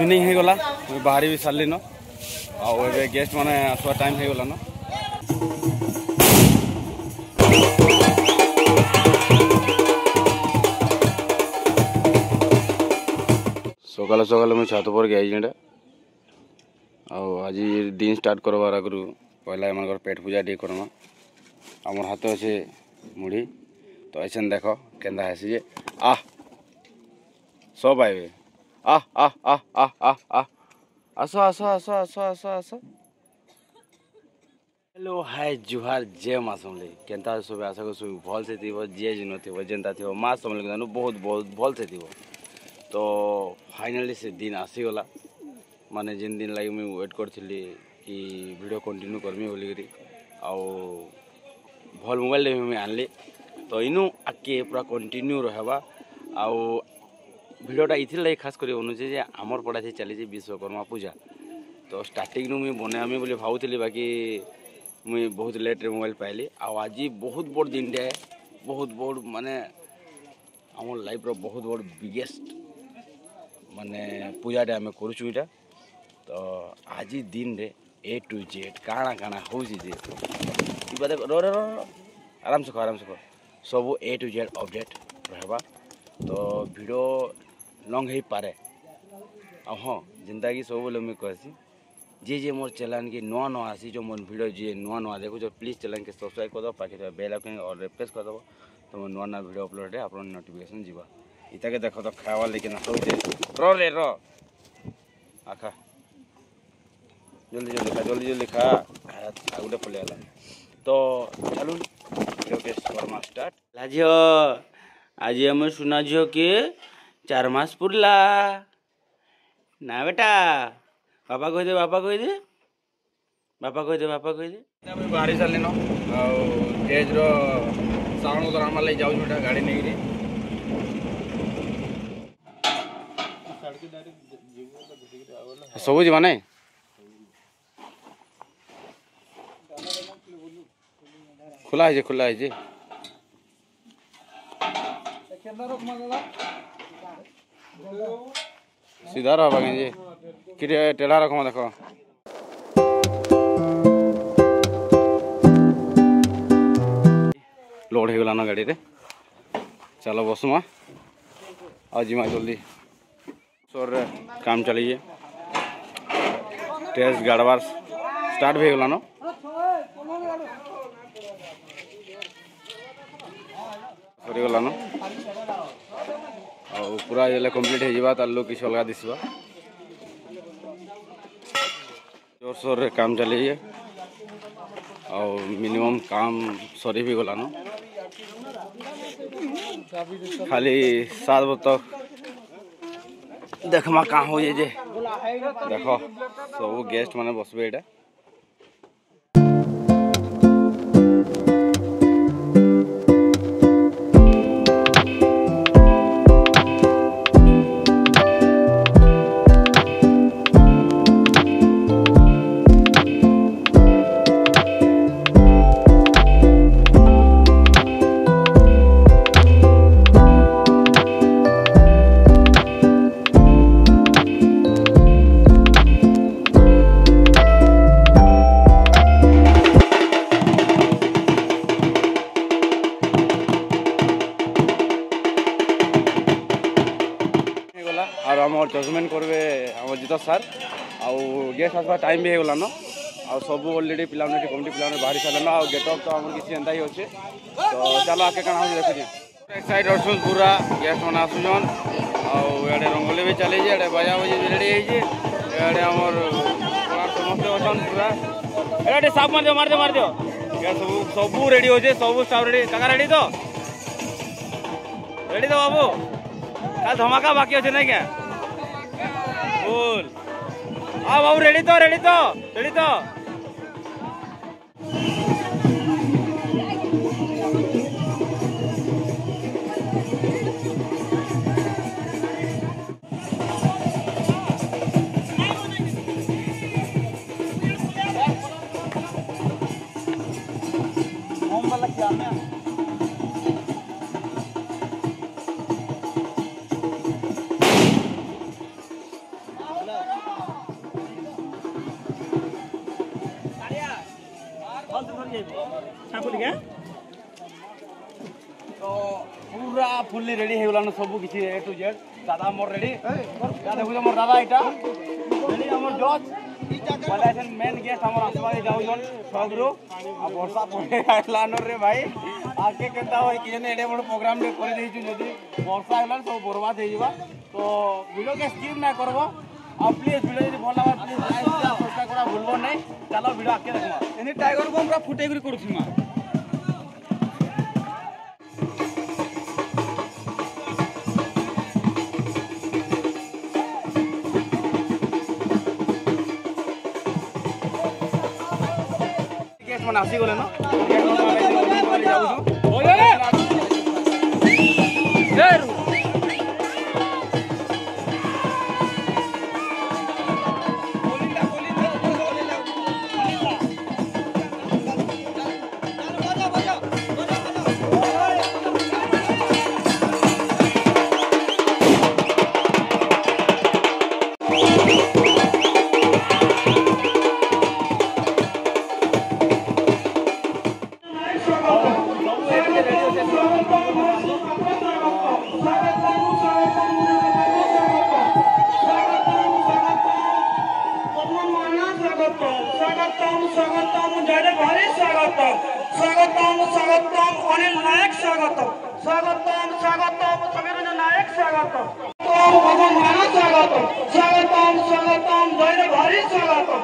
Evening हो गला बाहरी भी सारे न आए गेस्ट माने आसवा टाइम हो गला न सकाल सकाल मुझे छात पर गई आज दिन स्टार्ट करवार आगु पहला एम पेट पूजा टे करमा आमर हाथ अच्छे मुढ़ी तो ऐसे देख केन्दा हेसी जे आह सब आए आह आह आह आह आह आह आस आस आस आस आस आस हेलो हाय जुहार जय माँ समले केन्ता सब आशा कर सब भल से थी जे जी नो जेनता थी माँ समले बहुत बहुत भल से थी तो फाइनाली से दिन आसीगला माने जिन दिन लगे मुझे वेट करी कि वीडियो कंटिन्यू करमी बोलिकी आउ भल मोबाइल मुझे आनली तो इनू आगे पूरा कंटिन्यू रहा आउ वीडियोटा इथि लगे खास कर अनुचे जे आमर पढ़ा से चली विश्वकर्मा पूजा तो स्टार्टिंग मुझे बनामी बोली भावुली बाकी मुझे बहुत लेट रे मोबाइल पाइली आज बहुत बड़ दिन टे बहुत बड़ माने आम लाइफ रो बहुत बड़ बिगेस्ट माने पूजाटे आम करूँ तो आज दिन रे ए टू जेड काଣା काଣା हो रो रो आराम से कह सब ए टू जेड अपडेट रहा तो वीडियो लंग हो पारे हाँ जिंदा कि सब बोले मुझे कहसी जे मोर चैनल की नुआ नुआ आसी जो मोर वीडियो जे नुआ नुआ देखो जो प्लीज चैनल के सब्सक्राइब कर दो पाखे बेल आइकन और प्रेस कर दो तो मोर नुआ नुआ वीडियो अपलोड है आप नोटिफिकेशन जीवा इता के देखो तो खावा लेकिन रो रे रो आखा जल्दी जल्दी खा जल्दी जल्दी खा आगुटे पलि गला तो चलून शर्मा स्टार्ट लाझियो आज आम सुना झील के 4 मास पुरला ना बेटा बापा कह दे बापा कह दे बापा कह दे बापा कह दे बाहरी सारे न स्टेज साउंड उतर आम लगे जाऊँ बेटा गाड़ी नहीं सब जीवा ना खुला है खुला है सीधा रहा जी कि टेढ़ा रखमा देख लोड हो गला ना गाड़ी रे चलो बसमा आ जीमा जल्दी सर काम चलिए टेस्ट गाड़बार स्टार्ट हो गला न सरीगला न पूरा ये कंप्लीट हो तार लोग किसी अलग दिशा जोर सोर काम चलिए और मिनिमम काम सरी भी गला न खाली 7 बजे तक देखमा कहाँ हो जे देख सब गेस्ट माने बसबे एटा और आम जजमेंट करेंगे आम जीत सार आउ गेस्ट आसवा टाइम भी होगला न आ सब अलरेडी पिला कमिटी पिला बाहरी सारे आ गेटअप तो आम किसी एंता ही अच्छे तो चलो आके कण हो देखिए एक साइड अर्सुन पूरा गेस्ट मैंने आसुन आड़े रंगोली भी चली इे बजा बजी रेडी होड़े आमर समस्ते अच्छन पूरा ए साफ मार दियो सब सब रेडी हो सब स्टाफ रेडी काका रेडी तो बाबू कल धमाका बाकी अच्छे नहीं क्या बोल हाँ बाबू रेडी तो तो पूरा फुल्ली रेडी हो गलान सब किसी ए टू जेड दादा मोर रेडी या देखो मोर दादा इटा रेडी हमर जज वाला एसन मेन गेस्ट हमर आसवाई जाउ जन सगरो आ वर्षा पड़े आइलानो रे भाई आके केता होय कि ने एडे बड़ प्रोग्राम ले कर देई छु जदी वर्षा आइलान सब बर्बाद हे जिबा तो वीडियो के स्किप ना करबो आ प्लीज वीडियो यदि भल लागे प्लीज लाइक सब्सक्राइब करा भूलबो नहीं चलो वीडियो आके देखबो एनी टाइगर को हमरा फुटे करी करू छु मा मन आसी गले न स्वागतम अनिल नायक स्वागतम समीर नायक स्वागतम भगवान माना स्वागतम जय भारी स्वागतम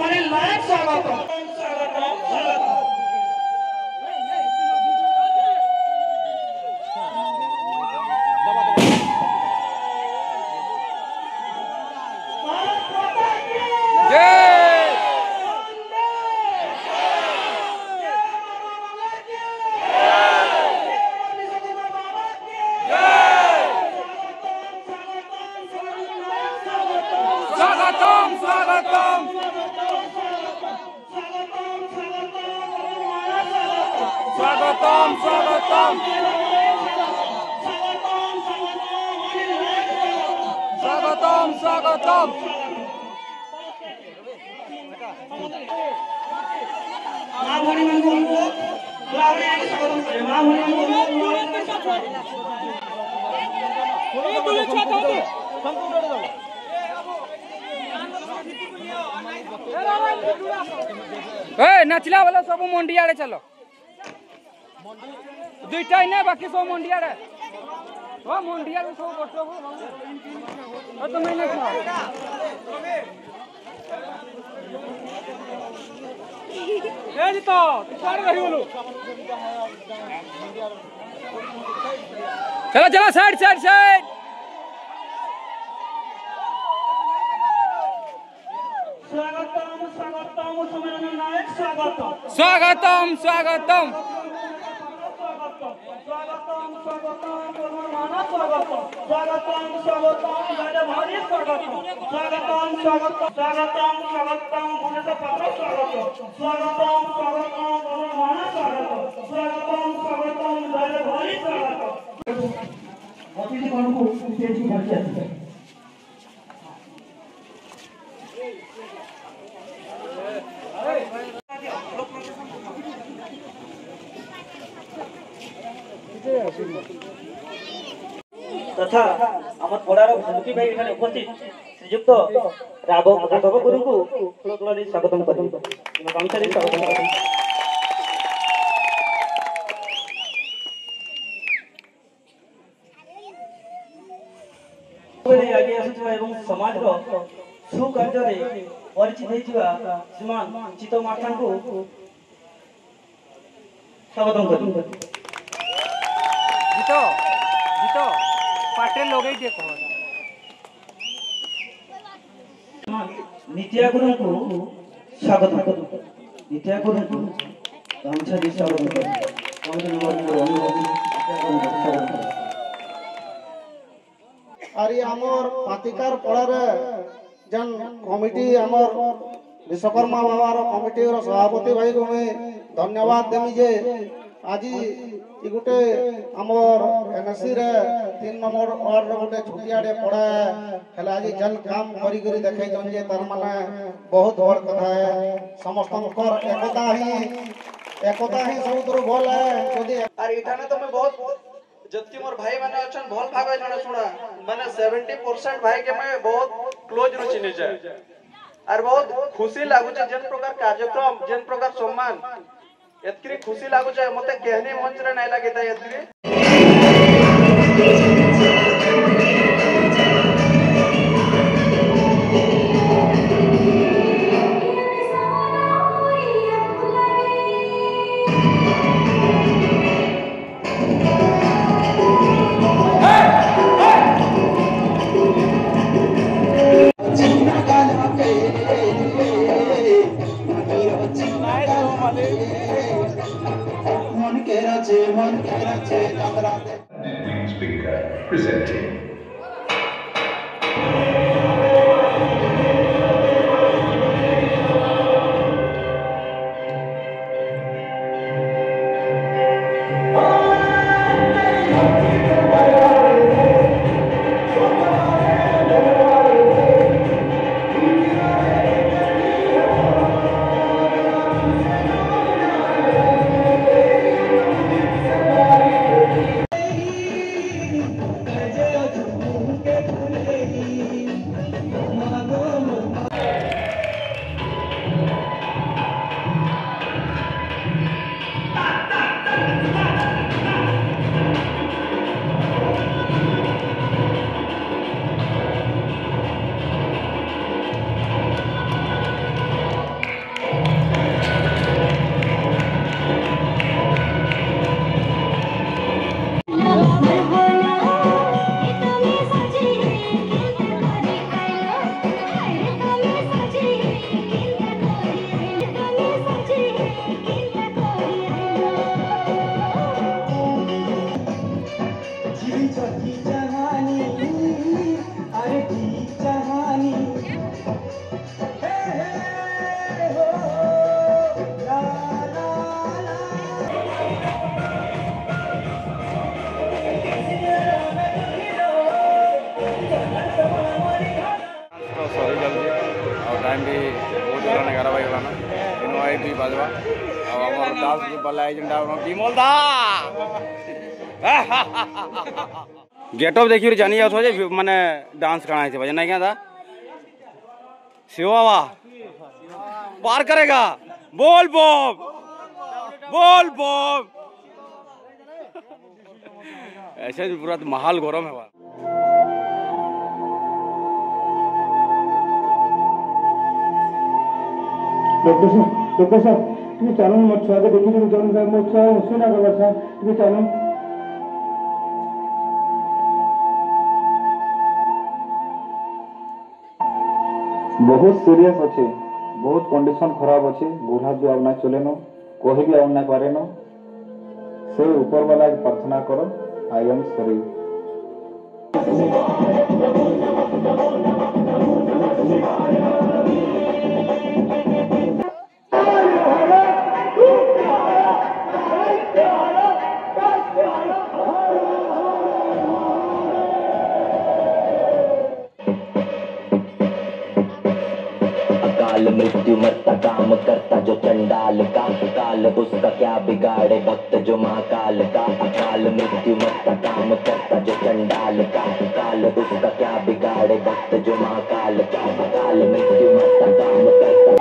अनिल नायक स्वागतम स्वागतम नचला वाला सब मंडिया रे चलो दुईटा इने बाकी सब मंडिया रे ओ मंडिया रे सब बटो हो तो मैंने खा ए जी तो सारे रही बोलो चलो चलो साइड साइड साइड स्वागतम समीर नायक स्वागतम स्वागतम स्वागतम तथा आम पड़ार भूमिकी भाई उपस्थित श्रीजुक्त राघव गुरु को फूल स्वागत कर आगे आसुवा समाज सुकार्य परिचित श्रीमान चित्त मार्था को स्वागत कर पाटे लोगे दे को नित्या गुरु को स्वागत नित्या गुरु को गामछा दी स्वागत आरी हमर पातिकार पड़ार जन कमिटी हमर विश्वकर्मा बाबार कमिटी सभापति भाई को मैं धन्यवाद देमी जे आज गोटे आमर एनएससी रे 3 नंबर वार्ड गोटे छुटियाड़े पड़ा है आज जल काम करी करी देखे जे तार माने बहुत बड़ कथा है समस्त एकता ही सबुतर भल है जदि आर इठाने तो मैं बहुत जत्ती मोर भाई माने अछन भल भाबे जने सुना माने 70% भाई के मैं बहुत क्लोज रु चिनि जाय आर बहुत खुशी लागु छै जेन प्रकार कार्यक्रम जेन प्रकार सम्मान एतकरी खुशी लागु छै मते कहनी मंच रे नै लागे त एतकरी Speaker presenting. टाइम भी बहुत 11 बजे गलाना इन आई भी बाजवा और हमर डांस ग्रुप वाला एजेंडा विमल दा गेटअप देखियो जानी जात हो जे माने डांस करना है भजन नहीं क्या था शिव बाबा पार करेगा बोल बम बोल बम ऐसे पूरा माहौल गरम है। डॉक्टर साहब तुम्हें चालू मत छुआ के देखिए तुम जौन मत छुआ सुना कर साहब तुम्हें चालू बहुत सीरियस अच्छे बहुत कंडीशन खराब अच्छे बुढ़ा भी अब ना चले न कही भी अब ना करे न से ऊपर वाला प्रार्थना करो आई एम सॉरी। काल मृत्यु मरता काम करता जो चंडाल का काल उसका क्या बिगाड़े भक्त जो महाकाल का काल मृत्यु मरता काम करता जो चंडाल का काल उसका क्या बिगाड़े भक्त जो महाकाल का काल मृत्यु मरता काम करता।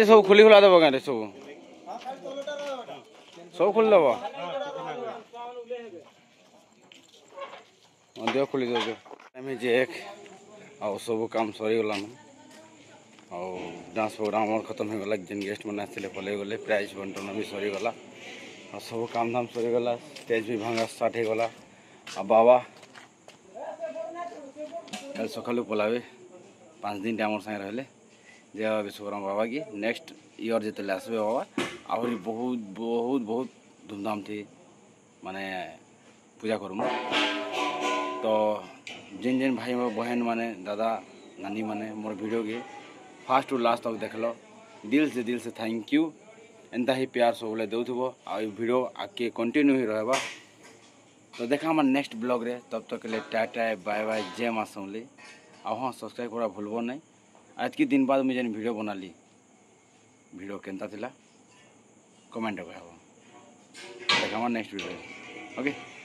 सब खुली खुला देव क्या सब सब खोली देव देव खोली दे जे एक आ सब काम सरीगलान आ डांस प्रोग्राम और खत्म हो गला जेन गेस्ट मैंने आते पलि गले प्राइज बंटन भी सरीगला आ सब काम धाम सरीगला स्टेज भी भांगा स्टार्ट हो गला आ बाबा कल सकालू पलाबे 5 दिन आम सागे रहिले जय विश्वकर्मा बाबा की नेक्स्ट ईयर जिते आसबे बाबा आहरी बहुत बहुत बहुत धूमधाम थी माने पूजा करूँ तो जिन जिन भाई बहन माने दादा नानी माने मोर वीडियो के फास्ट टू लास्ट तक देखल दिल से थैंक यू एंता ही प्यार सब देउथबो आ वीडियो आगे कंटिन्यू ही रहबा तो देखा हमार नेक्स्ट ब्लॉग रे तब तक के लिए टाटा बाय बाय जय मां समली आ हाँ सब्सक्राइब करा भूलबो नहीं आज के दिन बाद मुझे वीडियो बना ली वीडियो केनता थिला कमेंट देखा हमार नेक्स्ट वीडियो ओके।